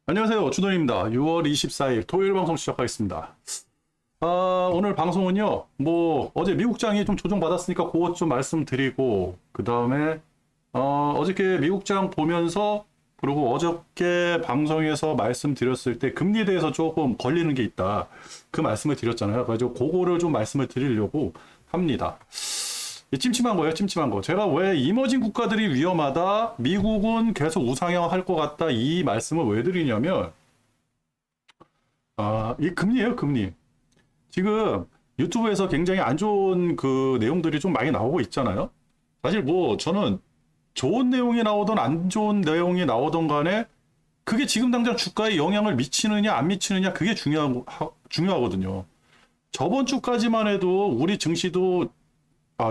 안녕하세요. 주돈입니다. 6월 24일 토요일 방송 시작하겠습니다. 오늘 방송은요, 어제 미국장이 좀 조정받았으니까 그것 좀 말씀드리고, 그 다음에, 어저께 미국장 보면서, 그리고 어저께 방송에서 말씀드렸을 때 금리에 대해서 조금 걸리는 게 있다. 그 말씀을 드렸잖아요. 그래서 그거를 좀 말씀을 드리려고 합니다. 찜찜한 거예요, 찜찜한 거. 제가 왜 이머징 국가들이 위험하다, 미국은 계속 우상향 할 것 같다, 이 말씀을 왜 드리냐면, 이 금리예요, 금리. 지금 유튜브에서 굉장히 안 좋은 그 내용들이 좀 많이 나오고 있잖아요. 사실 저는 좋은 내용이 나오든 안 좋은 내용이 나오든 간에 그게 지금 당장 주가에 영향을 미치느냐, 안 미치느냐, 그게 중요하거든요. 저번 주까지만 해도 우리 증시도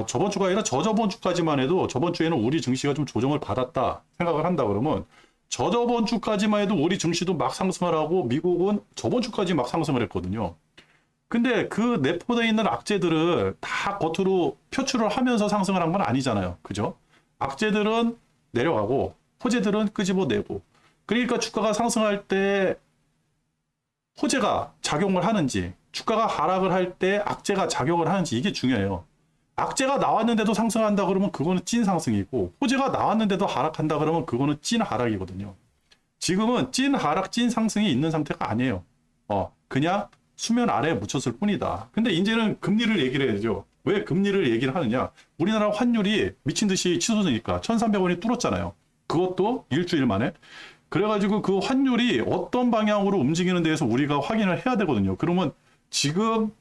저번 주가 아니라 저저번 주까지만 해도 저번 주에는 우리 증시가 좀 조정을 받았다 생각을 한다 그러면 저저번 주까지만 해도 우리 증시도 막 상승을 하고 미국은 저번 주까지 막 상승을 했거든요. 근데 그 내포되어 있는 악재들을 다 겉으로 표출을 하면서 상승을 한 건 아니잖아요. 그죠? 악재들은 내려가고 호재들은 끄집어내고, 그러니까 주가가 상승할 때 호재가 작용을 하는지, 주가가 하락을 할 때 악재가 작용을 하는지, 이게 중요해요. 악재가 나왔는데도 상승한다 그러면 그거는 찐 상승이고, 호재가 나왔는데도 하락한다 그러면 그거는 찐 하락이거든요. 지금은 찐 하락, 찐 상승이 있는 상태가 아니에요. 그냥 수면 아래에 묻혔을 뿐이다. 근데 이제는 금리를 얘기를 해야죠. 왜 금리를 얘기를 하느냐? 우리나라 환율이 미친 듯이 치솟으니까 1,300원이 뚫었잖아요. 그것도 일주일 만에. 그래가지고 그 환율이 어떤 방향으로 움직이는 데에서 우리가 확인을 해야 되거든요. 그러면 지금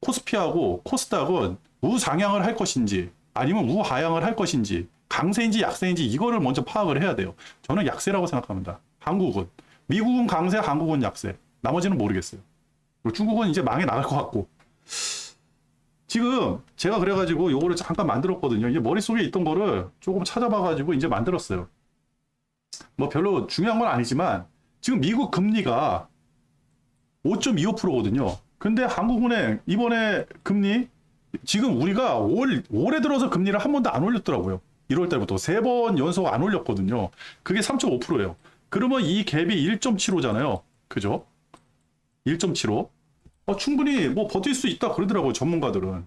코스피하고 코스닥은 우상향을 할 것인지 아니면 우하향을 할 것인지, 강세인지 약세인지, 이거를 먼저 파악을 해야 돼요. 저는 약세라고 생각합니다. 한국은. 미국은 강세, 한국은 약세. 나머지는 모르겠어요. 그리고 중국은 이제 망해 나갈 것 같고. 지금 제가 그래가지고 요거를 잠깐 만들었거든요. 이제 머릿속에 있던 거를 조금 찾아봐가지고 이제 만들었어요. 별로 중요한 건 아니지만 지금 미국 금리가 5.25%거든요. 근데 한국은행 이번에 금리, 지금 우리가 올해 들어서 금리를 한 번도 안 올렸더라고요. 1월 달부터 3번 연속 안 올렸거든요. 그게 3.5%예요. 그러면 이 갭이 1.75잖아요. 그죠? 1.75. 충분히 버틸 수 있다 그러더라고요, 전문가들은.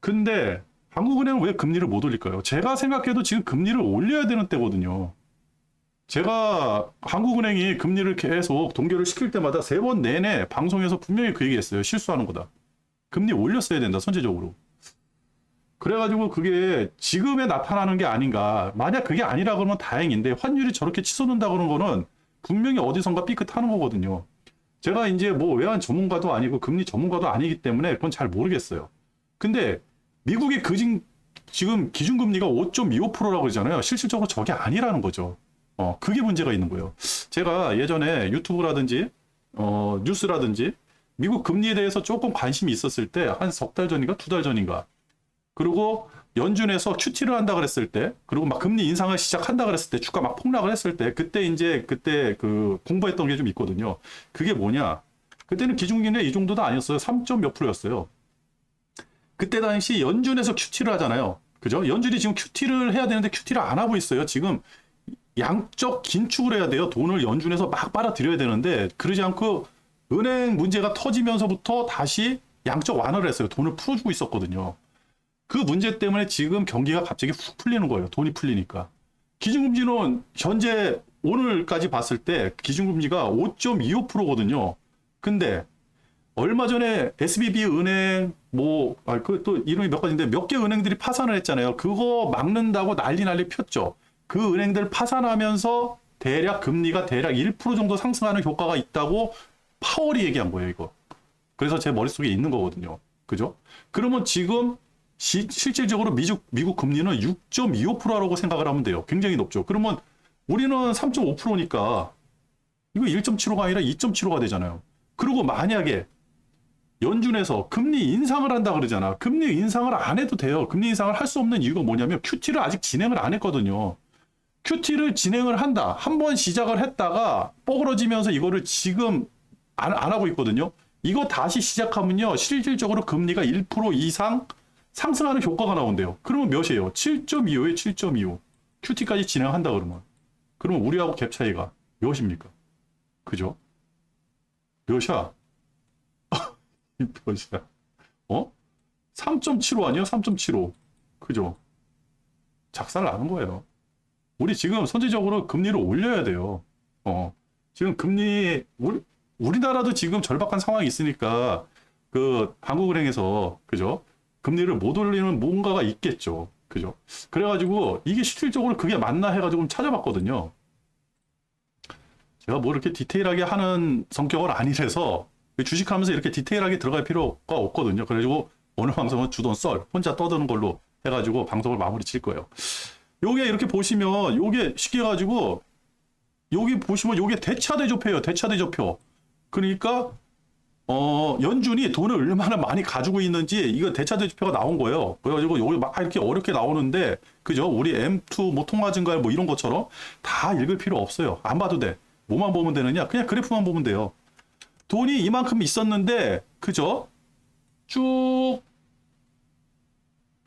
근데 한국은행은 왜 금리를 못 올릴까요? 제가 생각해도 지금 금리를 올려야 되는 때거든요. 제가 한국은행이 금리를 계속 동결을 시킬 때마다 3번 내내 방송에서 분명히 그 얘기했어요. 실수하는 거다. 금리 올렸어야 된다, 선제적으로. 그래가지고 그게 지금에 나타나는 게 아닌가. 만약 그게 아니라 그러면 다행인데, 환율이 저렇게 치솟는다 그런 거는 분명히 어디선가 삐끗하는 거거든요. 제가 이제 외환 전문가도 아니고 금리 전문가도 아니기 때문에 그건 잘 모르겠어요. 근데 미국의 지금 기준금리가 5.25%라고 그러잖아요. 실질적으로 저게 아니라는 거죠. 그게 문제가 있는 거예요. 제가 예전에 유튜브라든지 뉴스라든지 미국 금리에 대해서 조금 관심이 있었을 때 한 석 달 전인가 2달 전인가, 그리고 연준에서 QT를 한다 그랬을 때, 그리고 막 금리 인상을 시작한다 그랬을 때, 주가 막 폭락을 했을 때, 그때 그 공부했던 게 좀 있거든요. 그게 뭐냐? 그때는 기준금리가 이 정도도 아니었어요. 3점 몇 프로였어요. 그때 당시 연준에서 QT를 하잖아요. 그죠? 연준이 지금 QT를 해야 되는데 QT를 안 하고 있어요. 지금 양적 긴축을 해야 돼요. 돈을 연준에서 막 빨아들여야 되는데, 그러지 않고 은행 문제가 터지면서부터 다시 양적 완화를 했어요. 돈을 풀어주고 있었거든요. 그 문제 때문에 지금 경기가 갑자기 훅 풀리는 거예요. 돈이 풀리니까. 기준금리는 현재 오늘까지 봤을 때 기준금리가 5.25%거든요. 근데 얼마 전에 SBB 은행 또 이름이 몇 가지인데 몇 개 은행들이 파산을 했잖아요. 그거 막는다고 난리 폈죠. 그 은행들 파산하면서 금리가 대략 1% 정도 상승하는 효과가 있다고 파월이 얘기한 거예요, 이거. 그래서 제 머릿속에 있는 거거든요. 그죠? 그러면 지금 실질적으로 미국 금리는 6.25%라고 생각을 하면 돼요. 굉장히 높죠. 그러면 우리는 3.5%니까 이거 1.75가 아니라 2.75가 되잖아요. 그리고 만약에 연준에서 금리 인상을 한다 그러잖아. 금리 인상을 안 해도 돼요. 금리 인상을 할 수 없는 이유가 뭐냐면 QT를 아직 진행을 안 했거든요. QT를 진행을 한다. 한 번 시작을 했다가 뻐그러지면서 이거를 지금 안 하고 있거든요. 이거 다시 시작하면요, 실질적으로 금리가 1% 이상 상승하는 효과가 나온대요. 그러면 몇이에요? 7.25에 7.25. QT까지 진행한다 그러면. 그러면 우리하고 갭 차이가 몇입니까? 그죠? 몇이야? 몇이야? 어? 3.75 아니에요? 3.75. 그죠? 작살 나는 거예요. 우리 지금 선제적으로 금리를 올려야 돼요. 지금 우리나라도 지금 절박한 상황이 있으니까 그 한국은행에서 그죠? 금리를 못 올리는 뭔가가 있겠죠. 그죠? 그래가지고 이게 실질적으로 그게 맞나 해가지고 찾아봤거든요. 제가 뭐 이렇게 디테일하게 하는 성격은 아니라서 주식하면서 이렇게 디테일하게 들어갈 필요가 없거든요. 그래가지고 오늘 방송은 주돈 썰 혼자 떠드는 걸로 해가지고 방송을 마무리 칠 거예요. 요게 이렇게 보시면 요게 쉽게 해가지고 여기 보시면 요게 대차대조표예요. 대차대조표. 그러니까 연준이 돈을 얼마나 많이 가지고 있는지 이거 대차대조표가 나온 거예요. 그래가지고 여기 막 이렇게 어렵게 나오는데 그죠? 우리 M2 뭐 통화 증가율 뭐 이런 것처럼 다 읽을 필요 없어요. 안 봐도 돼. 뭐만 보면 되느냐? 그냥 그래프만 보면 돼요. 돈이 이만큼 있었는데 그죠? 쭉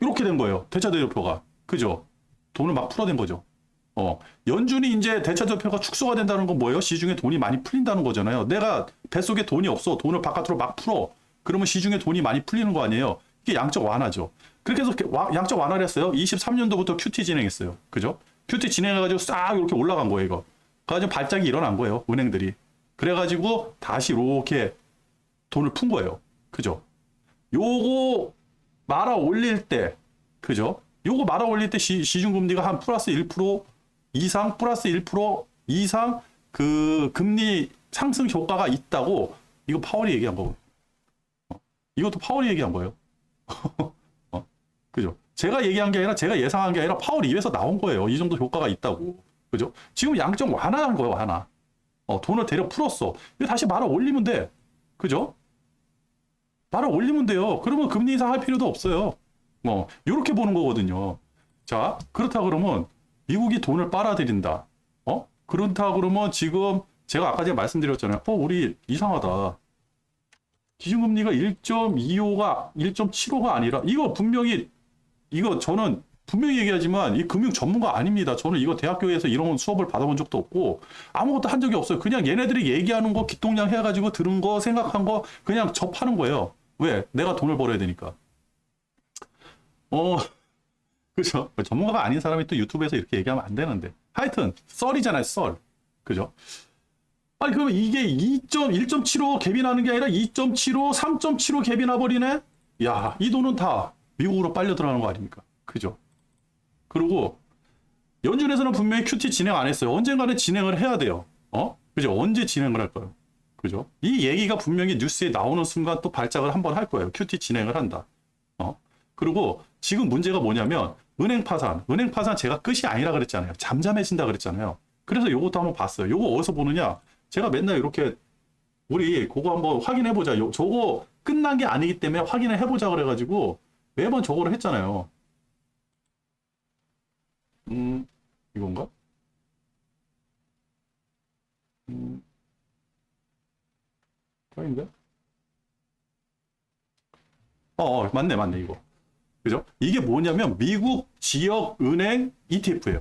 이렇게 된 거예요. 대차대조표가. 그죠? 돈을 막 풀어댄 거죠. 연준이 이제 대차대조표가 축소가 된다는 건 뭐예요? 시중에 돈이 많이 풀린다는 거잖아요. 내가 뱃속에 돈이 없어. 돈을 바깥으로 막 풀어. 그러면 시중에 돈이 많이 풀리는 거 아니에요? 이게 양적 완화죠. 그렇게 해서 양적 완화를 했어요. 23년도부터 QT 진행했어요. 그죠? QT 진행해가지고 싹 이렇게 올라간 거예요, 이거. 그래가지고 발작이 일어난 거예요, 은행들이. 그래가지고 다시 이렇게 돈을 푼 거예요. 그죠? 요거 말아 올릴 때, 그죠? 요거 말아 올릴 때 시중금리가 한 플러스 1% 이상, 플러스 1% 이상 그 금리 상승 효과가 있다고 이거 파월이 얘기한 거고. 이것도 파월이 얘기한 거예요. 그죠? 제가 얘기한 게 아니라 제가 예상한 게 아니라 파월이 입에서 나온 거예요. 이 정도 효과가 있다고. 그죠? 지금 양적 완화한 거예요, 완화. 돈을 대려 풀었어. 이거 다시 말아 올리면 돼. 그죠? 말아 올리면 돼요. 그러면 금리 인상 할 필요도 없어요. 이렇게 보는 거거든요. 자, 그렇다 그러면 미국이 돈을 빨아들인다. 그렇다 그러면 지금 제가 아까 제가 말씀드렸잖아요. 우리 이상하다. 기준금리가 1.25가 1.75가 아니라 이거 분명히 이거 저는 분명히 얘기하지만 이 금융 전문가 아닙니다. 저는 이거 대학교에서 이런 수업을 받아본 적도 없고 아무것도 한 적이 없어요. 그냥 얘네들이 얘기하는 거 기똥냥 해가지고 들은 거 생각한 거 그냥 접하는 거예요. 왜? 내가 돈을 벌어야 되니까. 그죠? 전문가가 아닌 사람이 또 유튜브에서 이렇게 얘기하면 안 되는데. 하여튼 썰이잖아요, 썰. 그죠? 아니 그러면 이게 1.75 갭이 나는 게 아니라 2.75, 3.75 갭이 나버리네? 야, 이 돈은 다 미국으로 빨려 들어가는 거 아닙니까? 그죠? 그리고 연준에서는 분명히 QT 진행 안 했어요. 언젠가는 진행을 해야 돼요. 그죠? 언제 진행을 할까요? 그죠? 이 얘기가 분명히 뉴스에 나오는 순간 또 발작을 한번 할 거예요. QT 진행을 한다. 그리고 지금 문제가 뭐냐면 은행 파산 제가 끝이 아니라 그랬잖아요. 잠잠해진다 그랬잖아요. 그래서 요것도 한번 봤어요. 요거 어디서 보느냐? 제가 맨날 이렇게 우리 그거 한번 확인해 보자. 저거 끝난 게 아니기 때문에 확인을 해보자 그래가지고 매번 저거를 했잖아요. 이건가? 아닌가? 맞네 이거. 그죠? 이게 뭐냐면 미국 지역 은행 ETF예요.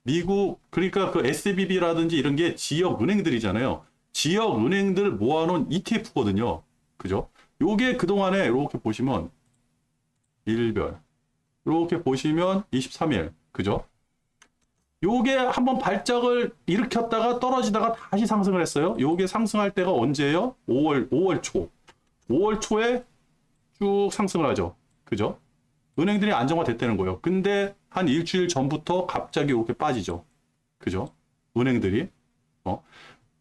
미국 그러니까 그 SBB라든지 이런 게 지역 은행들이잖아요. 지역 은행들 모아놓은 ETF거든요. 그죠? 요게 그동안에 이렇게 보시면 일별 이렇게 보시면 23일 그죠? 요게 한번 발작을 일으켰다가 떨어지다가 다시 상승을 했어요. 요게 상승할 때가 언제예요? 5월 초. 5월 초에 쭉 상승을 하죠. 그죠? 은행들이 안정화됐다는 거예요. 근데 한 일주일 전부터 갑자기 이렇게 빠지죠. 그죠? 은행들이.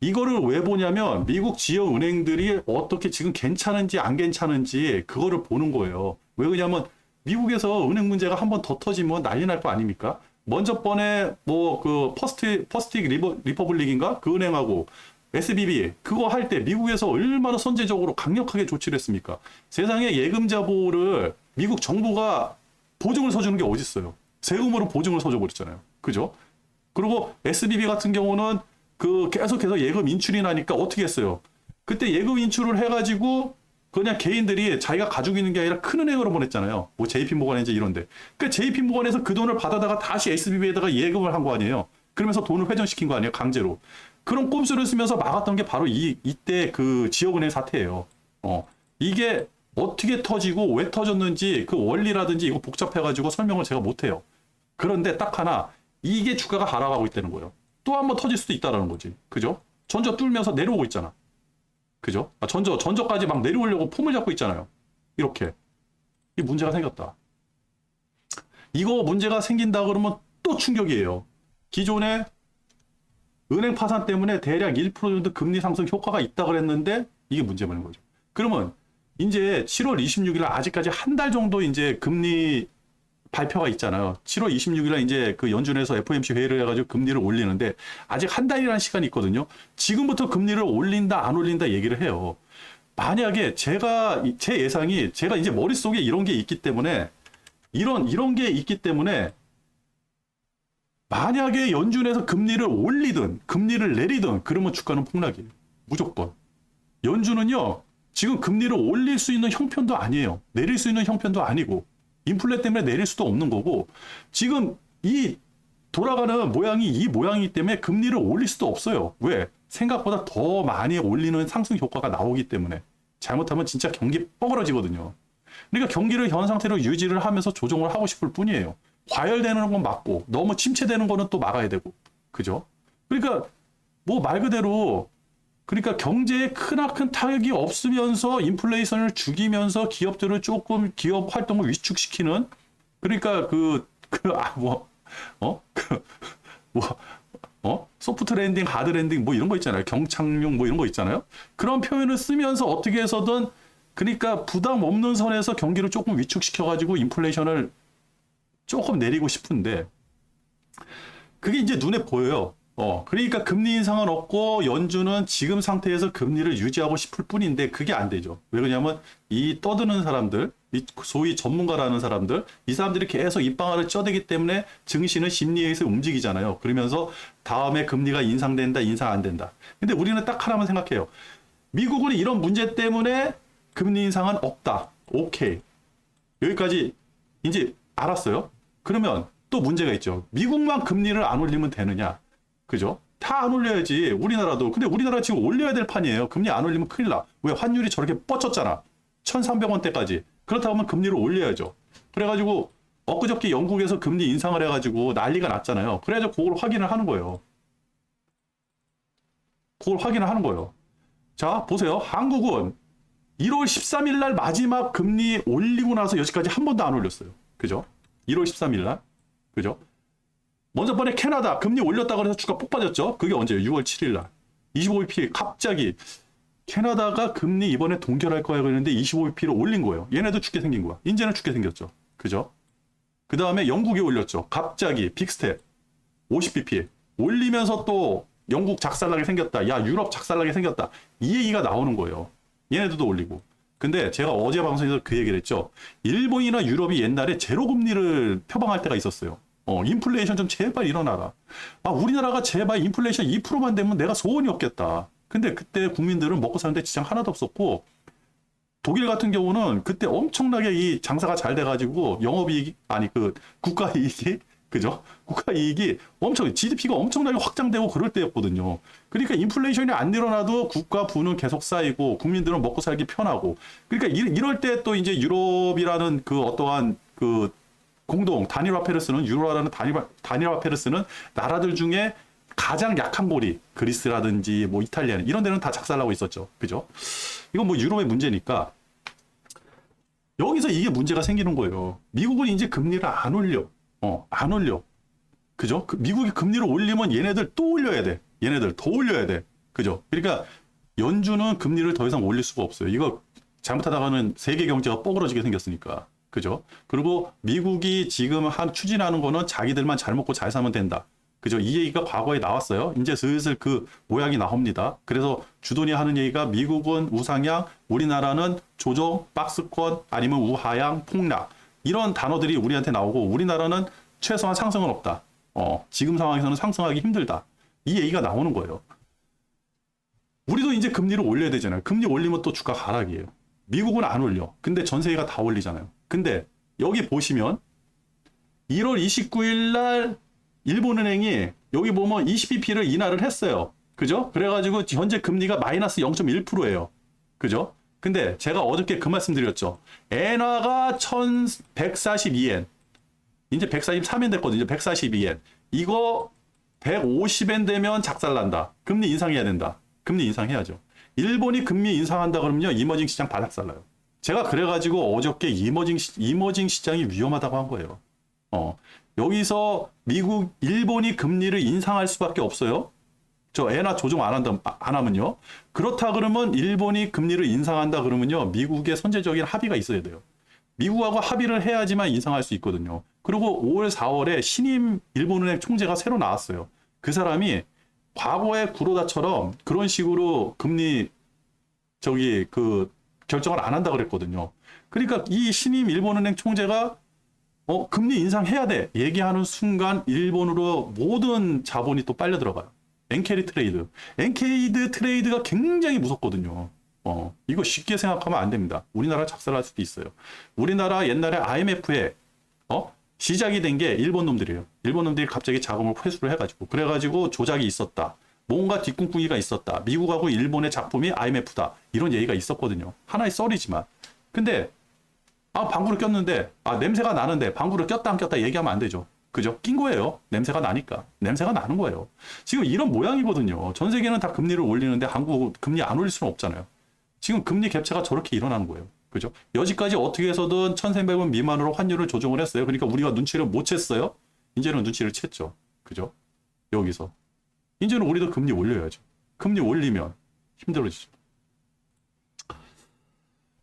이거를 왜 보냐면 미국 지역 은행들이 어떻게 지금 괜찮은지 안 괜찮은지 그거를 보는 거예요. 왜 그러냐면 미국에서 은행 문제가 한번 더 터지면 난리 날 거 아닙니까? 먼저 번에 뭐 그 퍼스틱 리퍼블릭인가? 그 은행하고 SBB 그거 할 때 미국에서 얼마나 선제적으로 강력하게 조치를 했습니까? 세상에 예금자 보호를 미국 정부가 보증을 서주는 게 어디 있어요? 세금으로 보증을 서줘 버렸잖아요. 그죠? 그리고 SBB 같은 경우는 그 계속해서 예금 인출이 나니까 어떻게 했어요? 그때 예금 인출을 해가지고 그냥 개인들이 자기가 가지고 있는 게 아니라 큰 은행으로 보냈잖아요. 뭐 JP모건인지 이런데. 그러니까 JP모건에서 그 돈을 받아다가 다시 SBB에다가 예금을 한 거 아니에요. 그러면서 돈을 회전시킨 거 아니에요, 강제로. 그런 꼼수를 쓰면서 막았던 게 바로 이때 그 지역은행 사태예요. 이게 어떻게 터지고 왜 터졌는지 그 원리라든지 이거 복잡해가지고 설명을 제가 못해요. 그런데 딱 하나, 이게 주가가 하락하고 있다는 거예요. 또 한 번 터질 수도 있다는 거지. 그죠? 전저 뚫면서 내려오고 있잖아. 그죠? 전저까지 막 내려오려고 폼을 잡고 있잖아요. 이렇게. 이 문제가 생겼다. 이거 문제가 생긴다 그러면 또 충격이에요. 기존에 은행 파산 때문에 대략 1% 정도 금리 상승 효과가 있다 그랬는데 이게 문제인 거죠. 그러면 이제 7월 26일 아직까지 한 달 정도 이제 금리 발표가 있잖아요. 7월 26일 이제 그 연준에서 FOMC 회의를 해가지고 금리를 올리는데 아직 한 달이라는 시간이 있거든요. 지금부터 금리를 올린다 안 올린다 얘기를 해요. 만약에 제 예상이 제가 이제 머릿속에 이런 게 있기 때문에 이런 게 있기 때문에 만약에 연준에서 금리를 올리든 금리를 내리든 그러면 주가는 폭락이에요. 무조건. 연준은요. 지금 금리를 올릴 수 있는 형편도 아니에요. 내릴 수 있는 형편도 아니고 인플레 때문에 내릴 수도 없는 거고 지금 이 돌아가는 모양이 이 모양이기 때문에 금리를 올릴 수도 없어요. 왜? 생각보다 더 많이 올리는 상승 효과가 나오기 때문에 잘못하면 진짜 경기 뻐그러지거든요. 그러니까 경기를 현 상태로 유지를 하면서 조정을 하고 싶을 뿐이에요. 과열되는 건 막고 너무 침체되는 거는 또 막아야 되고 그죠? 그러니까 뭐 말 그대로 그러니까 경제에 크나큰 타격이 없으면서 인플레이션을 죽이면서 기업들을 조금 기업 활동을 위축시키는 그러니까 소프트 랜딩, 하드 랜딩 뭐 이런 거 있잖아요. 경착륙 뭐 이런 거 있잖아요. 그런 표현을 쓰면서 어떻게 해서든 그러니까 부담 없는 선에서 경기를 조금 위축시켜가지고 인플레이션을 조금 내리고 싶은데 그게 이제 눈에 보여요. 그러니까 금리 인상은 없고 연준은 지금 상태에서 금리를 유지하고 싶을 뿐인데 그게 안 되죠. 왜 그러냐면 이 떠드는 사람들, 이 소위 전문가라는 사람들, 이 사람들이 계속 입방아를 쪄대기 때문에 증시는 심리에 의해서 움직이잖아요. 그러면서 다음에 금리가 인상된다, 인상 안 된다. 근데 우리는 딱 하나만 생각해요. 미국은 이런 문제 때문에 금리 인상은 없다. 오케이. 여기까지 이제 알았어요. 그러면 또 문제가 있죠. 미국만 금리를 안 올리면 되느냐? 그죠? 다 안 올려야지. 우리나라도. 근데 우리나라 지금 올려야 될 판이에요. 금리 안 올리면 큰일 나. 왜? 환율이 저렇게 뻗쳤잖아. 1,300원대까지. 그렇다고 하면 금리를 올려야죠. 그래가지고 엊그저께 영국에서 금리 인상을 해가지고 난리가 났잖아요. 그래가지고 그걸 확인을 하는 거예요. 그걸 확인을 하는 거예요. 자, 보세요. 한국은 1월 13일 날 마지막 금리 올리고 나서 여기까지 한 번도 안 올렸어요. 그죠? 1월 13일 날. 그죠? 먼저 번에 캐나다 금리 올렸다고 해서 주가 폭 빠졌죠. 그게 언제예요? 6월 7일 날. 25bp 갑자기 캐나다가 금리 이번에 동결할 거야 그랬는데 25bp를 올린 거예요. 얘네도 죽게 생긴 거야. 이제는 죽게 생겼죠. 그죠? 그 다음에 영국이 올렸죠. 갑자기 빅스텝 50bp 올리면서 또 영국 작살나게 생겼다. 야 유럽 작살나게 생겼다. 이 얘기가 나오는 거예요. 얘네들도 올리고. 근데 제가 어제 방송에서 그 얘기를 했죠. 일본이나 유럽이 옛날에 제로 금리를 표방할 때가 있었어요. 인플레이션 좀 제발 일어나라. 우리나라가 제발 인플레이션 2%만 되면 내가 소원이 없겠다. 근데 그때 국민들은 먹고 사는데 지장 하나도 없었고, 독일 같은 경우는 그때 엄청나게 이 장사가 잘 돼가지고 영업이익이, 국가이익이, 그죠? 국가이익이 GDP가 엄청나게 확장되고 그럴 때였거든요. 그러니까 인플레이션이 안 일어나도 국가 부는 계속 쌓이고 국민들은 먹고 살기 편하고. 그러니까 이럴 때 또 이제 유럽이라는 그 어떠한 그 공동 단일화폐를 쓰는 유로라는 단일화폐를 쓰는 나라들 중에 가장 약한 고리 그리스라든지 뭐 이탈리아 이런 데는 다 작살나고 있었죠. 그죠? 이건 뭐 유럽의 문제니까 여기서 이게 문제가 생기는 거예요. 미국은 이제 금리를 안 올려. 안 올려. 그죠? 미국이 금리를 올리면 얘네들 또 올려야 돼. 얘네들 더 올려야 돼. 그죠? 그러니까 연준은 금리를 더 이상 올릴 수가 없어요. 이거 잘못하다가는 세계 경제가 뻐그러지게 생겼으니까. 그죠? 그리고 미국이 지금 추진하는 거는 자기들만 잘 먹고 잘 사면 된다. 그죠? 이 얘기가 과거에 나왔어요. 이제 슬슬 그 모양이 나옵니다. 그래서 주돈이 하는 얘기가 미국은 우상향, 우리나라는 조정, 박스권, 아니면 우하향, 폭락. 이런 단어들이 우리한테 나오고 우리나라는 최소한 상승은 없다. 지금 상황에서는 상승하기 힘들다. 이 얘기가 나오는 거예요. 우리도 이제 금리를 올려야 되잖아요. 금리 올리면 또 주가 하락이에요. 미국은 안 올려. 근데 전 세계가 다 올리잖아요. 근데 여기 보시면 1월 29일 날 일본은행이 여기 보면 20bp를 인하를 했어요. 그죠? 그래가지고 현재 금리가 마이너스 0.1%예요. 그죠? 근데 제가 어저께 그 말씀 드렸죠. 엔화가 1142엔. 이제 143엔 됐거든요. 142엔. 이거 150엔 되면 작살난다. 금리 인상해야 된다. 금리 인상해야죠. 일본이 금리 인상한다 그러면요. 이머징 시장 바닥살나요. 제가 그래가지고 어저께 이머징 시장이 위험하다고 한 거예요. 여기서 미국, 일본이 금리를 인상할 수밖에 없어요. 저 엔화 조정 안 하면요. 그렇다 그러면 일본이 금리를 인상한다 그러면요. 미국의 선제적인 합의가 있어야 돼요. 미국하고 합의를 해야지만 인상할 수 있거든요. 그리고 5월, 4월에 신임 일본은행 총재가 새로 나왔어요. 그 사람이 과거의 구로다처럼 그런 식으로 금리 결정을 안 한다 그랬거든요. 그러니까 이 신임 일본은행 총재가 금리 인상해야 돼 얘기하는 순간 일본으로 모든 자본이 또 빨려 들어가요. 엔캐리 트레이드. 엔캐리 트레이드가 굉장히 무섭거든요. 이거 쉽게 생각하면 안 됩니다. 우리나라 작살날 수도 있어요. 우리나라 옛날에 IMF에 시작이 된 게 일본 놈들이에요. 일본 놈들이 갑자기 자금을 회수를 해가지고 그래가지고 조작이 있었다. 뭔가 뒷꿈꾸기가 있었다. 미국하고 일본의 작품이 IMF다. 이런 얘기가 있었거든요. 하나의 썰이지만. 근데 방구를 꼈는데 냄새가 나는데 방구를 꼈다 안 꼈다 얘기하면 안 되죠. 그죠? 낀 거예요. 냄새가 나니까. 냄새가 나는 거예요. 지금 이런 모양이거든요. 전 세계는 다 금리를 올리는데 한국 금리 안 올릴 수는 없잖아요. 지금 금리 갭차가 저렇게 일어나는 거예요. 그죠? 여지까지 어떻게 해서든 1,300원 미만으로 환율을 조정을 했어요. 그러니까 우리가 눈치를 못 챘어요. 이제는 눈치를 챘죠. 그죠? 여기서. 이제는 우리도 금리 올려야죠. 금리 올리면 힘들어지죠.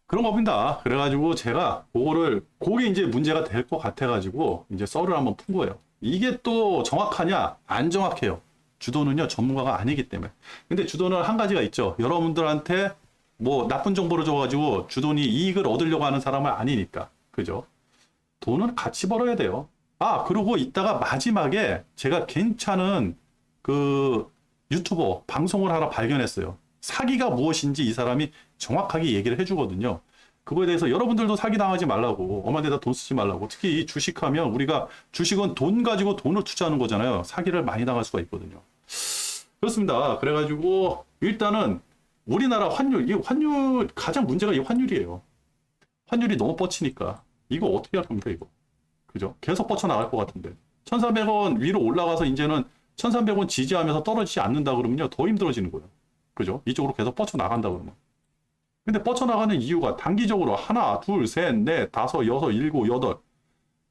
그런 겁니다. 그래가지고 제가 그게 이제 문제가 될 것 같아가지고 이제 썰을 한번 푼 거예요. 이게 또 정확하냐? 안 정확해요. 주도는요, 전문가가 아니기 때문에. 근데 주도는 한 가지가 있죠. 여러분들한테 뭐 나쁜 정보를 줘가지고 주돈이 이익을 얻으려고 하는 사람은 아니니까. 그죠? 돈은 같이 벌어야 돼요. 그리고 이따가 마지막에 제가 괜찮은 유튜버 방송을 하나 발견했어요. 사기가 무엇인지 이 사람이 정확하게 얘기를 해주거든요. 그거에 대해서 여러분들도 사기 당하지 말라고, 엄한 데다 돈 쓰지 말라고. 특히 이 주식하면 우리가 주식은 돈 가지고 돈을 투자하는 거잖아요. 사기를 많이 당할 수가 있거든요. 그렇습니다. 그래가지고 일단은 우리나라 환율 가장 문제가 이 환율이에요. 환율이 너무 뻗치니까 이거 어떻게 할 겁니까 이거? 그죠? 계속 뻗쳐나갈 것 같은데 1,300원 위로 올라가서 이제는 1,300원 지지하면서 떨어지지 않는다 그러면요 더 힘들어지는 거예요. 그죠? 이쪽으로 계속 뻗쳐나간다 그러면. 근데 뻗쳐나가는 이유가 단기적으로 하나, 둘, 셋, 넷, 다섯, 여섯, 일곱, 여덟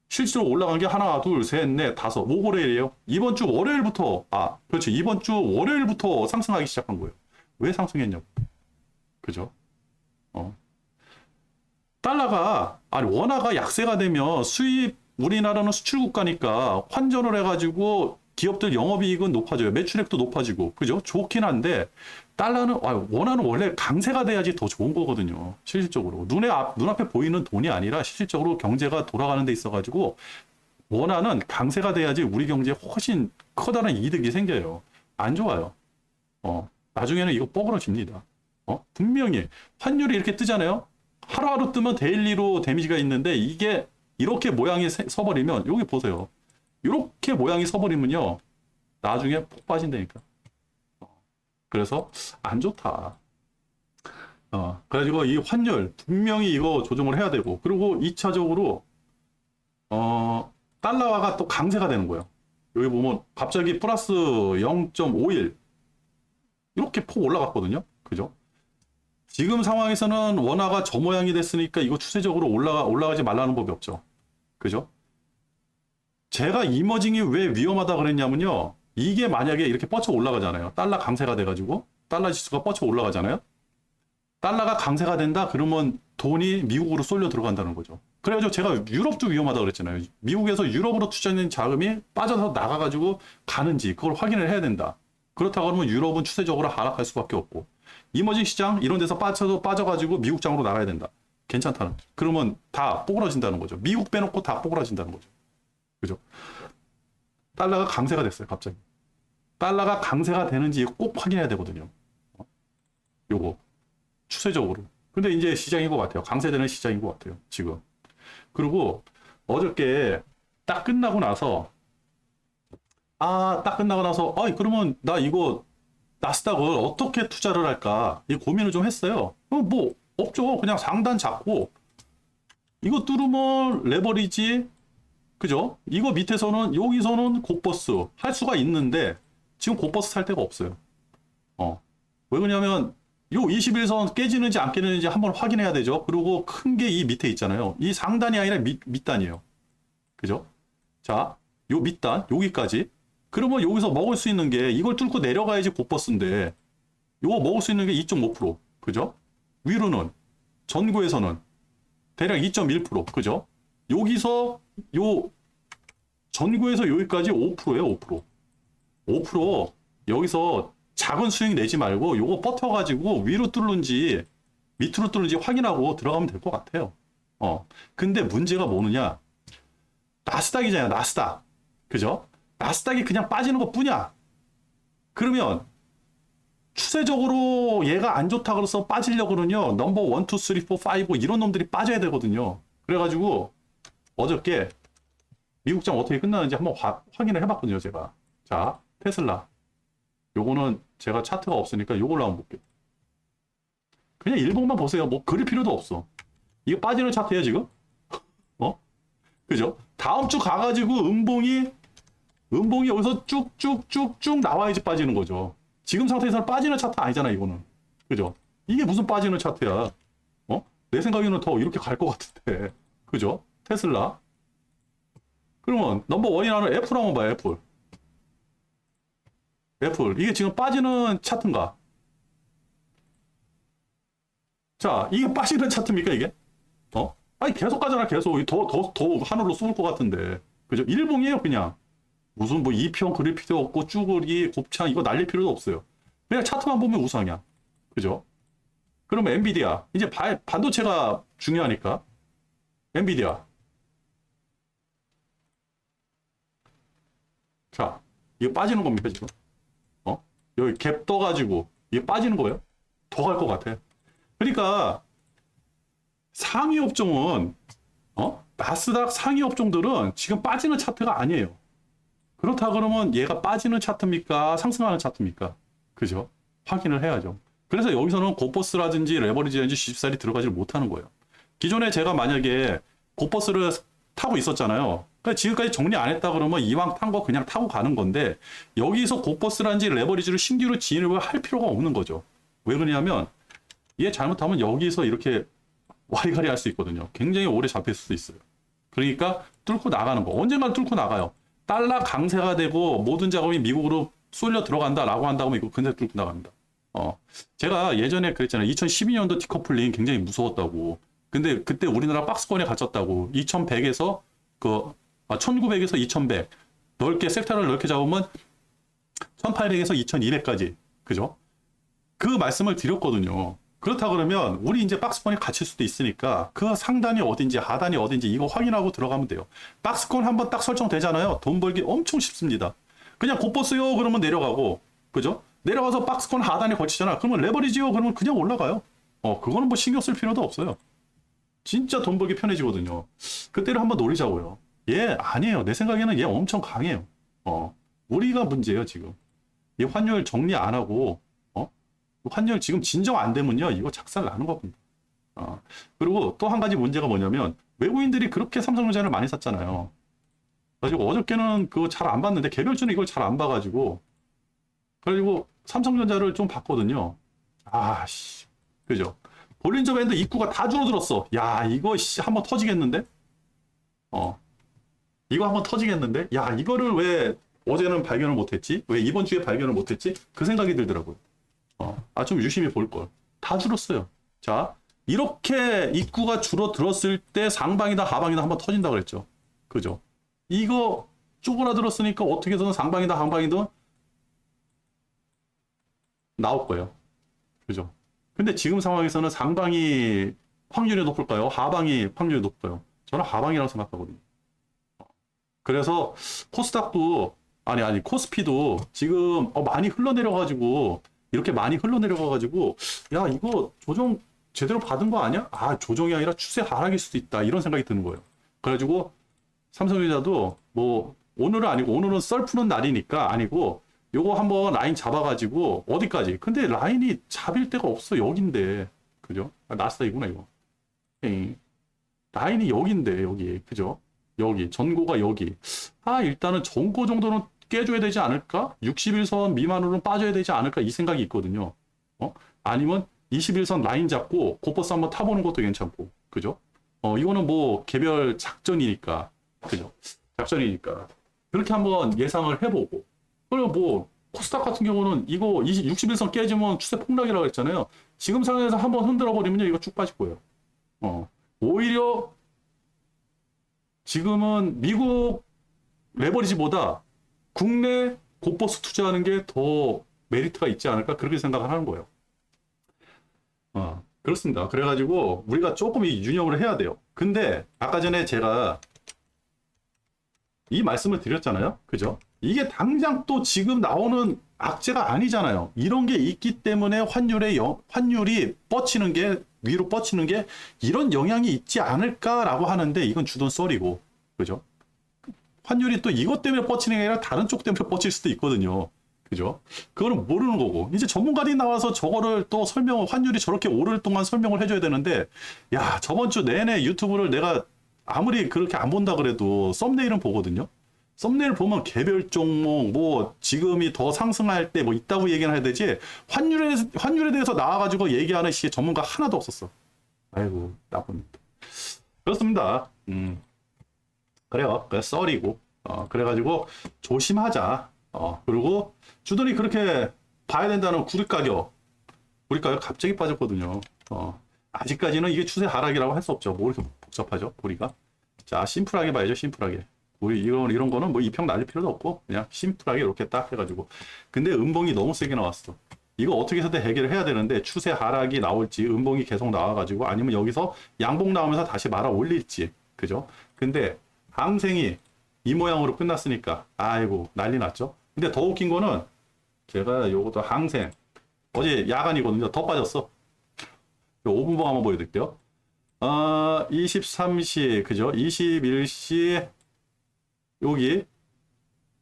실제로 올라간 게 하나, 둘, 셋, 넷, 다섯, 5거래일이에요. 이번 주 월요일부터 그렇죠. 이번 주 월요일부터 상승하기 시작한 거예요. 왜 상승했냐고. 그죠? 달러가, 원화가 약세가 되면 우리나라는 수출 국가니까 환전을 해가지고 기업들 영업이익은 높아져요. 매출액도 높아지고. 그죠? 좋긴 한데, 원화는 원래 강세가 돼야지 더 좋은 거거든요. 실질적으로. 눈앞에 보이는 돈이 아니라 실질적으로 경제가 돌아가는 데 있어가지고, 원화는 강세가 돼야지 우리 경제에 훨씬 커다란 이득이 생겨요. 안 좋아요. 나중에는 이거 뻐그러집니다. 분명히 환율이 이렇게 뜨잖아요. 하루하루 뜨면 데일리로 데미지가 있는데 이게 이렇게 모양이 서버리면 여기 보세요. 이렇게 모양이 서버리면요. 나중에 폭 빠진다니까. 그래서 안 좋다. 그래가지고 이 환율 분명히 이거 조정을 해야 되고 그리고 2차적으로 달러화가 또 강세가 되는 거예요. 여기 보면 갑자기 플러스 0.51 이렇게 폭 올라갔거든요. 그죠? 지금 상황에서는 원화가 저 모양이 됐으니까 이거 추세적으로 올라가지 말라는 법이 없죠. 그죠? 제가 이머징이 왜 위험하다 그랬냐면요. 이게 만약에 이렇게 뻗쳐 올라가잖아요. 달러 강세가 돼가지고 달러 지수가 뻗쳐 올라가잖아요. 달러가 강세가 된다 그러면 돈이 미국으로 쏠려 들어간다는 거죠. 그래가지고 제가 유럽도 위험하다 그랬잖아요. 미국에서 유럽으로 투자된 자금이 빠져서 나가가지고 가는지 그걸 확인을 해야 된다. 그렇다고 하면 유럽은 추세적으로 하락할 수밖에 없고 이머징 시장 이런 데서 빠져가지고 미국장으로 나가야 된다. 괜찮다는. 그러면 다 뽀그러진다는 거죠. 미국 빼놓고 다 뽀그러진다는 거죠. 그죠? 달러가 강세가 됐어요. 갑자기. 달러가 강세가 되는지 꼭 확인해야 되거든요. 요거 추세적으로. 근데 이제 시장인 것 같아요. 강세되는 시장인 것 같아요. 지금. 그리고 어저께 딱 끝나고 나서 딱 끝나고 나서, 그러면 나 이거 나스닥을 어떻게 투자를 할까? 이 고민을 좀 했어요. 뭐, 없죠. 그냥 상단 잡고, 이거 뚫으면 레버리지, 그죠? 이거 밑에서는, 여기서는 곧버스 할 수가 있는데, 지금 곧버스 살 데가 없어요. 어. 왜 그러냐면, 요 21선 깨지는지 안 깨지는지 한번 확인해야 되죠. 그리고 큰 게 이 밑에 있잖아요. 이 상단이 아니라 밑단이에요. 그죠? 자, 요 밑단, 여기까지. 그러면 여기서 먹을 수 있는 게 이걸 뚫고 내려가야지 곧버스인데, 요거 먹을 수 있는 게 2.5%. 그죠? 위로는, 전구에서는 대략 2.1%. 그죠? 여기서, 요, 전구에서 여기까지 5%예요, 5%. 5% 여기서 작은 수익 내지 말고 요거 버텨가지고 위로 뚫는지 밑으로 뚫는지 확인하고 들어가면 될 것 같아요. 근데 문제가 뭐느냐? 나스닥이잖아요, 나스닥. 그죠? 나스닥이 그냥 빠지는 것 뿐이야. 그러면 추세적으로 얘가 안 좋다 그래서 빠지려고 그러면요. 넘버 1, 2, 3, 4, 5 이런 놈들이 빠져야 되거든요. 그래가지고 어저께 미국장 어떻게 끝나는지 한번 확인을 해봤거든요, 제가. 자, 테슬라. 요거는 제가 차트가 없으니까 요걸로 한번 볼게요. 그냥 일봉만 보세요. 뭐 그릴 필요도 없어. 이거 빠지는 차트야 지금? 어? 그죠? 다음 주 가가지고 음봉이 여기서 쭉쭉쭉쭉 나와야지 빠지는 거죠. 지금 상태에서는 빠지는 차트 아니잖아 이거는. 그죠? 이게 무슨 빠지는 차트야? 내 생각에는 더 이렇게 갈 것 같은데. 그죠? 테슬라. 그러면 넘버 원이라는 애플 한번 봐요. 애플. 이게 지금 빠지는 차트인가? 자, 이게 빠지는 차트입니까, 이게? 아니, 계속 가잖아, 계속. 더 하늘로 쏠 것 같은데. 그죠? 일봉이에요, 그냥. 무슨 뭐 2평 그릴 필요 없고, 쭈그리, 곱창, 이거 날릴 필요도 없어요. 그냥 차트만 보면 우상이야. 그죠? 그러면 엔비디아. 이제 반도체가 중요하니까. 엔비디아. 자, 이거 빠지는 겁니까, 지금? 여기 갭 떠가지고, 이게 빠지는 거예요? 더 갈 것 같아. 그러니까, 상위 업종은 나스닥 상위 업종들은 지금 빠지는 차트가 아니에요. 그렇다 그러면 얘가 빠지는 차트입니까? 상승하는 차트입니까? 그죠? 확인을 해야죠. 그래서 여기서는 고버스라든지 레버리지라든지 쉽사리 들어가지 못하는 거예요. 기존에 제가 만약에 고버스를 타고 있었잖아요. 그러니까 지금까지 정리 안 했다 그러면 이왕 탄 거 그냥 타고 가는 건데 여기서 고버스라든지 레버리지를 신규로 진입을 할 필요가 없는 거죠. 왜 그러냐면 얘 잘못하면 여기서 이렇게 와리가리 할 수 있거든요. 굉장히 오래 잡힐 수도 있어요. 그러니까 뚫고 나가는 거. 언젠간 뚫고 나가요. 달러 강세가 되고 모든 자금이 미국으로 쏠려 들어간다라고 한다고 하면 이거 근데 뚫고 나갑니다. 제가 예전에 그랬잖아요. 2012년도 디커플링 굉장히 무서웠다고. 근데 그때 우리나라 박스권에 갇혔다고. 2100에서 1900에서 2100 넓게 섹터를 넓게 잡으면 1800에서 2200까지. 그죠? 그 말씀을 드렸거든요. 그렇다 그러면 우리 이제 박스권에 갇힐 수도 있으니까 그 상단이 어딘지 하단이 어딘지 이거 확인하고 들어가면 돼요. 박스권 한번 딱 설정되잖아요. 돈 벌기 엄청 쉽습니다. 그냥 곧버스요 그러면 내려가고 그죠? 내려가서 박스권 하단에 걸치잖아. 그러면 레버리지요 그러면 그냥 올라가요. 그거는 뭐 신경 쓸 필요도 없어요. 진짜 돈 벌기 편해지거든요. 그때를 한번 노리자고요. 얘 아니에요. 내 생각에는 얘 엄청 강해요. 우리가 문제예요 지금. 이 환율 정리 안 하고 환율 지금 진정 안 되면요 이거 작살 나는 겁니다. 그리고 또 한 가지 문제가 뭐냐면 외국인들이 그렇게 삼성전자를 많이 샀잖아요. 그래가지고 어저께는 그거 잘 안 봤는데 개별주는 이걸 잘 안 봐가지고 그래가지고 삼성전자를 좀 봤거든요. 아씨 그죠? 볼린저 밴드 입구가 다 줄어들었어. 야 이거 한번 터지겠는데? 이거 한번 터지겠는데? 야 이거를 왜 어제는 발견을 못했지? 왜 이번 주에 발견을 못했지? 그 생각이 들더라고요. 좀 유심히 볼 걸. 다 줄었어요. 자, 이렇게 입구가 줄어들었을 때 상방이다 하방이다 한번 터진다 그랬죠. 그죠? 이거 쪼그라들었으니까 어떻게 해서든 상방이다 하방이든 나올 거예요. 그죠? 근데 지금 상황에서는 상방이 확률이 높을까요? 하방이 확률이 높을까요? 저는 하방이라고 생각하거든요. 그래서 코스닥도 아니 코스피도 지금 많이 흘러내려가지고 이렇게 많이 흘러내려가가지고 야 이거 조정 제대로 받은 거 아니야? 조정이 아니라 추세 하락일 수도 있다 이런 생각이 드는 거예요. 그래가지고 삼성전자도 뭐 오늘은 아니고 오늘은 썰 푸는 날이니까 아니고 요거 한번 라인 잡아가지고 어디까지? 근데 라인이 잡힐 데가 없어 여긴데 그죠? 아, 나스닥이구나 이거. 에이, 라인이 여긴데 여기 그죠? 여기 전고가 여기. 아 일단은 전고 정도는 깨줘야 되지 않을까? 61선 미만으로는 빠져야 되지 않을까 이 생각이 있거든요. 아니면 21선 라인 잡고 고버스 한번 타보는 것도 괜찮고 그죠? 이거는 뭐 개별 작전이니까 그죠? 작전이니까 그렇게 한번 예상을 해보고 그리고 뭐 코스닥 같은 경우는 이거 61선 깨지면 추세 폭락이라고 했잖아요. 지금 상황에서 한번 흔들어 버리면요 이거 쭉 빠질 거예요. 오히려 지금은 미국 레버리지보다 국내 고버스 투자하는 게 더 메리트가 있지 않을까 그렇게 생각을 하는 거예요. 그렇습니다. 그래가지고 우리가 조금 이 유념을 해야 돼요. 근데 아까 전에 제가 이 말씀을 드렸잖아요. 그죠? 이게 당장 또 지금 나오는 악재가 아니잖아요. 이런 게 있기 때문에 환율이 뻗치는 게 위로 뻗치는 게 이런 영향이 있지 않을까라고 하는데 이건 주던 썰이고 그죠? 환율이 또 이것 때문에 뻗치는 게 아니라 다른 쪽 때문에 뻗칠 수도 있거든요. 그죠? 그거는 모르는 거고 이제 전문가들이 나와서 저거를 또 환율이 저렇게 오를 동안 설명을 해줘야 되는데 야 저번 주 내내 유튜브를 내가 아무리 그렇게 안 본다 그래도 썸네일은 보거든요. 썸네일 보면 개별 종목 뭐 지금이 더 상승할 때 뭐 있다고 얘기는 해야 되지 환율에 대해서 나와가지고 얘기하는 시 전문가 하나도 없었어. 아이고 나쁩니다. 그렇습니다. 그래요. 그래 썰이고 그래가지고 조심하자. 그리고 주돈이 그렇게 봐야 된다는 구리 가격 갑자기 빠졌거든요. 아직까지는 이게 추세 하락이라고 할 수 없죠. 뭐 이렇게 복잡하죠, 보리가. 자, 심플하게 봐야죠, 심플하게. 우리 이런 거는 뭐 이평 날릴 필요도 없고 그냥 심플하게 이렇게 딱 해가지고. 근데 음봉이 너무 세게 나왔어. 이거 어떻게 해서든 해결을 해야 되는데 추세 하락이 나올지 음봉이 계속 나와가지고 아니면 여기서 양봉 나오면서 다시 말아 올릴지, 그죠? 근데 항생이 이 모양으로 끝났으니까 아이고 난리 났죠. 근데 더 웃긴 거는 제가 요것도 항생 어제 야간이거든요. 더 빠졌어. 5분봉 한번 보여드릴게요. 23시 그죠? 21시 여기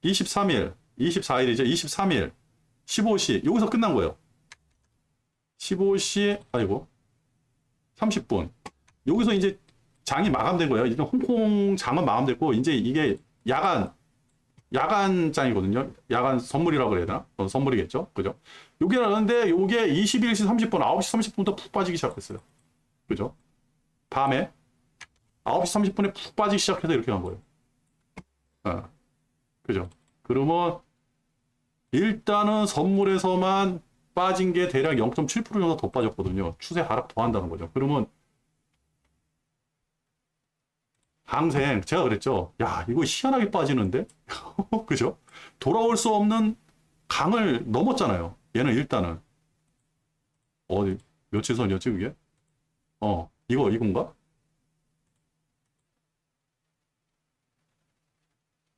23일 24일이죠. 23일 15시 여기서 끝난 거예요. 15시 아이고 30분 여기서 이제 장이 마감된 거예요. 이제 홍콩 장은 마감됐고 이제 이게 야간장이거든요. 야간 선물이라고 그래야 되나? 선물이겠죠. 그죠? 요게 나는데 요게 21시 30분, 9시 30분부터 푹 빠지기 시작했어요. 그죠? 밤에 9시 30분에 푹 빠지기 시작해서 이렇게 간 거예요. 그죠? 그러면 일단은 선물에서만 빠진 게 대략 0.7% 정도 더 빠졌거든요. 추세 하락 더 한다는 거죠. 그러면 항생 제가 그랬죠. 야 이거 희한하게 빠지는데 그죠? 돌아올 수 없는 강을 넘었잖아요. 얘는 일단은 어디 며칠 선이었지 그게? 이건가?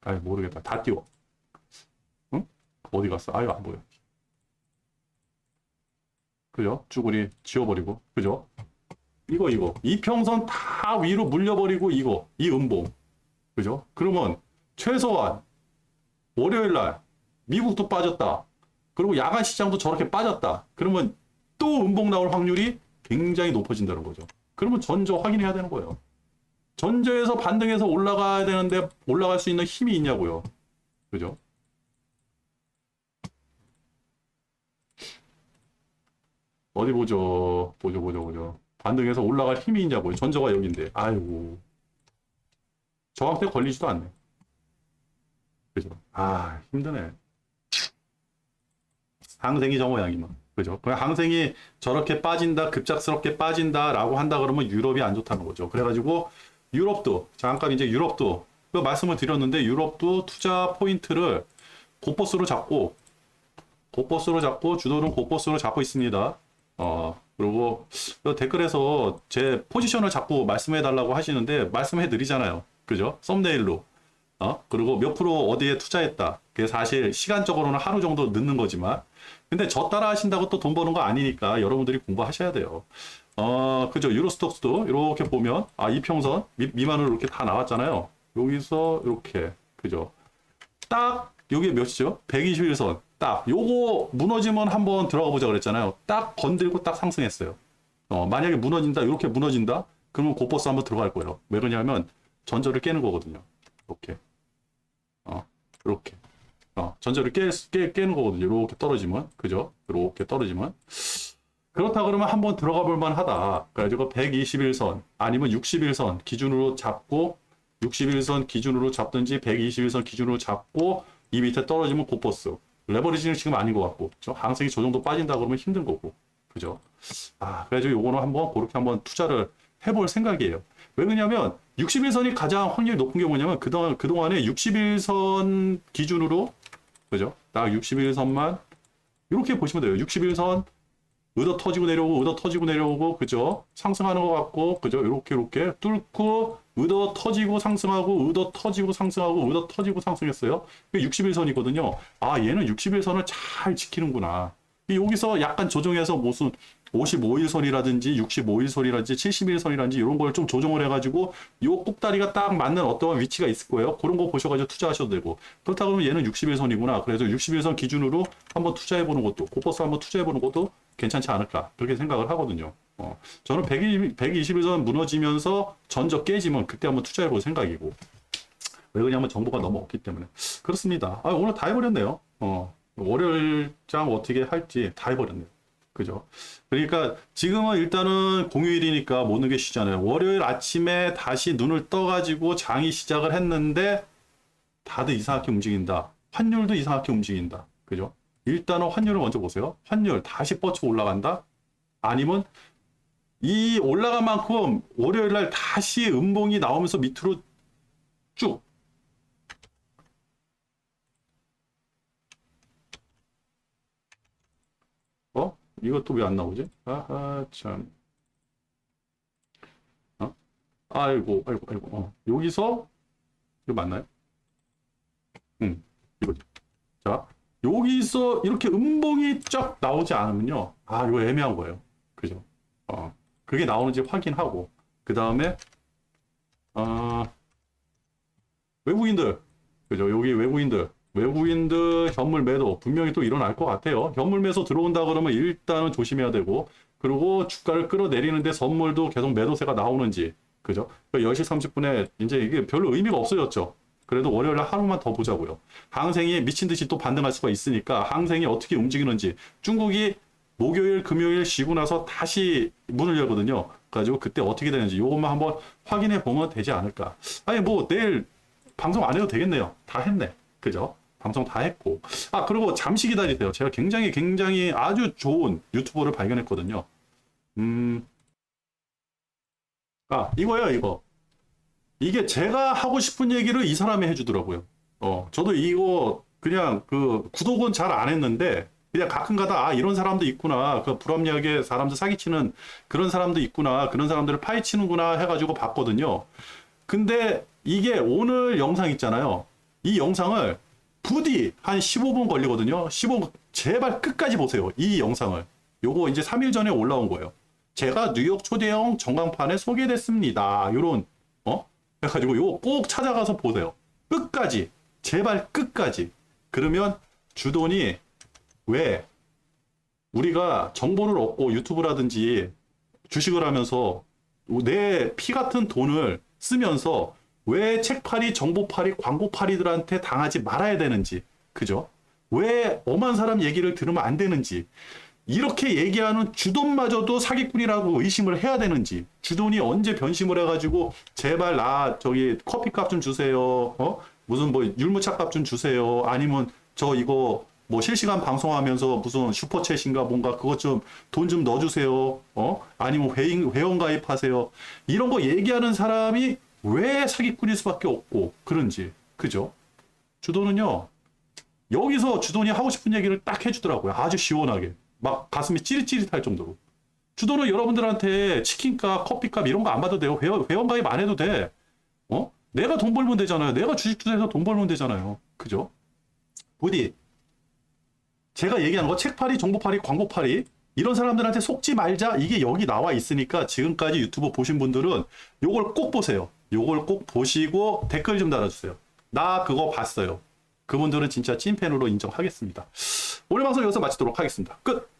아이 모르겠다. 다 띄워. 응? 어디 갔어? 아유 안 보여. 그죠? 쭈구리 지워버리고 그죠? 이거 이평선 다 위로 물려버리고 이 음봉 그죠? 그러면 최소한 월요일날 미국도 빠졌다. 그리고 야간 시장도 저렇게 빠졌다. 그러면 또 음봉 나올 확률이 굉장히 높아진다는 거죠. 그러면 전저 확인해야 되는 거예요. 전저에서 반등해서 올라가야 되는데 올라갈 수 있는 힘이 있냐고요. 그죠? 어디 보죠. 반등해서 올라갈 힘이 있냐고요. 전저가 여기인데. 아이고. 저항대 걸리지도 않네. 그죠? 힘드네. 항생이 저 모양이면. 그죠? 그냥 항생이 저렇게 빠진다, 급작스럽게 빠진다라고 한다 그러면 유럽이 안 좋다는 거죠. 그래가지고 유럽도, 잠깐 이제 유럽도, 그 말씀을 드렸는데 유럽도 투자 포인트를 고버스로 잡고, 주도는 고버스로 잡고 있습니다. 그리고 댓글에서 제 포지션을 자꾸 말씀해 달라고 하시는데 말씀해 드리잖아요. 그죠? 썸네일로. 그리고 몇 프로 어디에 투자했다. 그게 사실 시간적으로는 하루 정도 늦는 거지만 근데 저 따라 하신다고 또 돈 버는 거 아니니까 여러분들이 공부하셔야 돼요. 그죠? 유로스톡스도 이렇게 보면 이평선 미만으로 이렇게 다 나왔잖아요. 여기서 이렇게 그죠? 딱 여기 몇이죠? 121선. 딱 요거 무너지면 한번 들어가 보자 그랬잖아요. 딱 건들고 딱 상승했어요. 만약에 무너진다, 이렇게 무너진다, 그러면 고버스 한번 들어갈 거예요. 왜 그러냐면 전저를 깨는 거거든요. 이렇게, 이렇게, 전저를 깨는 거거든요. 이렇게 떨어지면, 그죠? 이렇게 떨어지면. 그렇다 그러면 한번 들어가 볼 만하다. 그래가지고 121선 아니면 61선 기준으로 잡고, 61선 기준으로 잡든지 121선 기준으로 잡고 이 밑에 떨어지면 고버스. 레버리지는 지금 아닌 것 같고, 그죠? 항생이 저 정도 빠진다 그러면 힘든 거고, 그죠? 그래가지고 요거는 한번 그렇게 한번 투자를 해볼 생각이에요. 왜 그러냐면 61선이 가장 확률이 높은 게 뭐냐면 그동안에 61선 기준으로, 그죠? 딱 61선만 이렇게 보시면 돼요. 61선 의도 터지고 내려오고, 의도 터지고 내려오고, 그죠? 상승하는 것 같고, 그죠? 이렇게 뚫고 의도 터지고 상승하고, 의도 터지고 상승하고, 의도 터지고 상승했어요. 61선이거든요. 얘는 61선을 잘 지키는구나. 여기서 약간 조정해서 무슨 55일선이라든지 65일선이라든지 71선이라든지 이런 걸 좀 조정을 해가지고 요 꼭다리가 딱 맞는 어떠한 위치가 있을 거예요. 그런 거 보셔가지고 투자하셔도 되고. 그렇다 그러면 얘는 61선이구나. 그래서 61선 기준으로 한번 투자해보는 것도, 고버스 한번 투자해보는 것도 괜찮지 않을까, 그렇게 생각을 하거든요. 저는 121선 무너지면서 전적 깨지면 그때 한번 투자해볼 생각이고. 왜 그러냐면 정보가 너무 없기 때문에. 그렇습니다. 오늘 다 해버렸네요. 월요일장 어떻게 할지 다 해버렸네요. 그죠? 그러니까 지금은 일단은 공휴일이니까 모든 게 쉬잖아요. 월요일 아침에 다시 눈을 떠가지고 장이 시작을 했는데 다들 이상하게 움직인다. 환율도 이상하게 움직인다. 그죠? 일단은 환율을 먼저 보세요. 환율 다시 뻗치고 올라간다? 아니면 이 올라간 만큼 월요일 날 다시 음봉이 나오면서 밑으로 쭉 이것도 왜 안 나오지? 참. 아이고. 여기서, 이거 맞나요? 이거죠. 자, 여기서 이렇게 음봉이 쫙 나오지 않으면요. 이거 애매한 거예요. 그죠? 그게 나오는지 확인하고, 그 다음에, 외국인들. 그죠? 여기 외국인들 현물 매도 분명히 또 일어날 것 같아요. 현물 매수 들어온다 그러면 일단은 조심해야 되고, 그리고 주가를 끌어내리는데 선물도 계속 매도세가 나오는지, 그죠? 10시 30분에 이제 이게 별로 의미가 없어졌죠. 그래도 월요일에 하루만 더 보자고요. 항생이 미친 듯이 또 반등할 수가 있으니까 항생이 어떻게 움직이는지, 중국이 목요일, 금요일 쉬고 나서 다시 문을 열거든요. 그래가지고 그때 어떻게 되는지 이것만 한번 확인해 보면 되지 않을까. 내일 방송 안 해도 되겠네요. 다 했네. 그죠? 방송 다 했고. 그리고 잠시 기다리세요. 제가 굉장히 아주 좋은 유튜버를 발견했거든요. 이거예요, 이거. 이게 제가 하고 싶은 얘기를 이 사람이 해주더라고요. 저도 이거 그냥 구독은 잘 안 했는데, 그냥 가끔가다 이런 사람도 있구나, 불합리하게 사람들 사기치는 그런 사람도 있구나, 그런 사람들을 파헤치는구나 해가지고 봤거든요. 근데 이게 오늘 영상 있잖아요. 이 영상을 부디 한 15분 걸리거든요. 15분 제발 끝까지 보세요. 이 영상을. 요거 이제 3일 전에 올라온 거예요. 제가 뉴욕 초대형 전광판에 소개됐습니다. 요런 해가지고 요거 꼭 찾아가서 보세요. 끝까지. 제발 끝까지. 그러면 주돈이 왜 우리가 정보를 얻고 유튜브라든지 주식을 하면서 내 피 같은 돈을 쓰면서 왜 책팔이, 정보팔이, 광고팔이들한테 당하지 말아야 되는지, 그죠? 왜 엄한 사람 얘기를 들으면 안 되는지, 이렇게 얘기하는 주돈마저도 사기꾼이라고 의심을 해야 되는지, 주돈이 언제 변심을 해가지고 제발 저기 커피값 좀 주세요, 무슨 율무차값 좀 주세요, 아니면 저 이거 실시간 방송하면서 무슨 슈퍼챗인가 뭔가 그것 좀 돈 좀 넣어주세요, 아니면 회원 가입하세요, 이런 거 얘기하는 사람이 왜 사기꾼일 수밖에 없고 그런지, 그죠? 주돈은요, 여기서 주돈이 하고 싶은 얘기를 딱 해주더라고요. 아주 시원하게. 막 가슴이 찌릿찌릿할 정도로. 주돈은 여러분들한테 치킨값, 커피값 이런 거 안 받아도 돼요. 회원 가입 안 해도 돼. 내가 돈 벌면 되잖아요. 내가 주식 투자해서 돈 벌면 되잖아요. 그죠? 부디 제가 얘기하는 거 책팔이, 정보팔이, 광고팔이 이런 사람들한테 속지 말자. 이게 여기 나와 있으니까 지금까지 유튜브 보신 분들은 요걸 꼭 보세요. 요걸 꼭 보시고 댓글 좀 달아주세요. 나 그거 봤어요. 그분들은 진짜 찐팬으로 인정하겠습니다. 오늘 방송 여기서 마치도록 하겠습니다. 끝!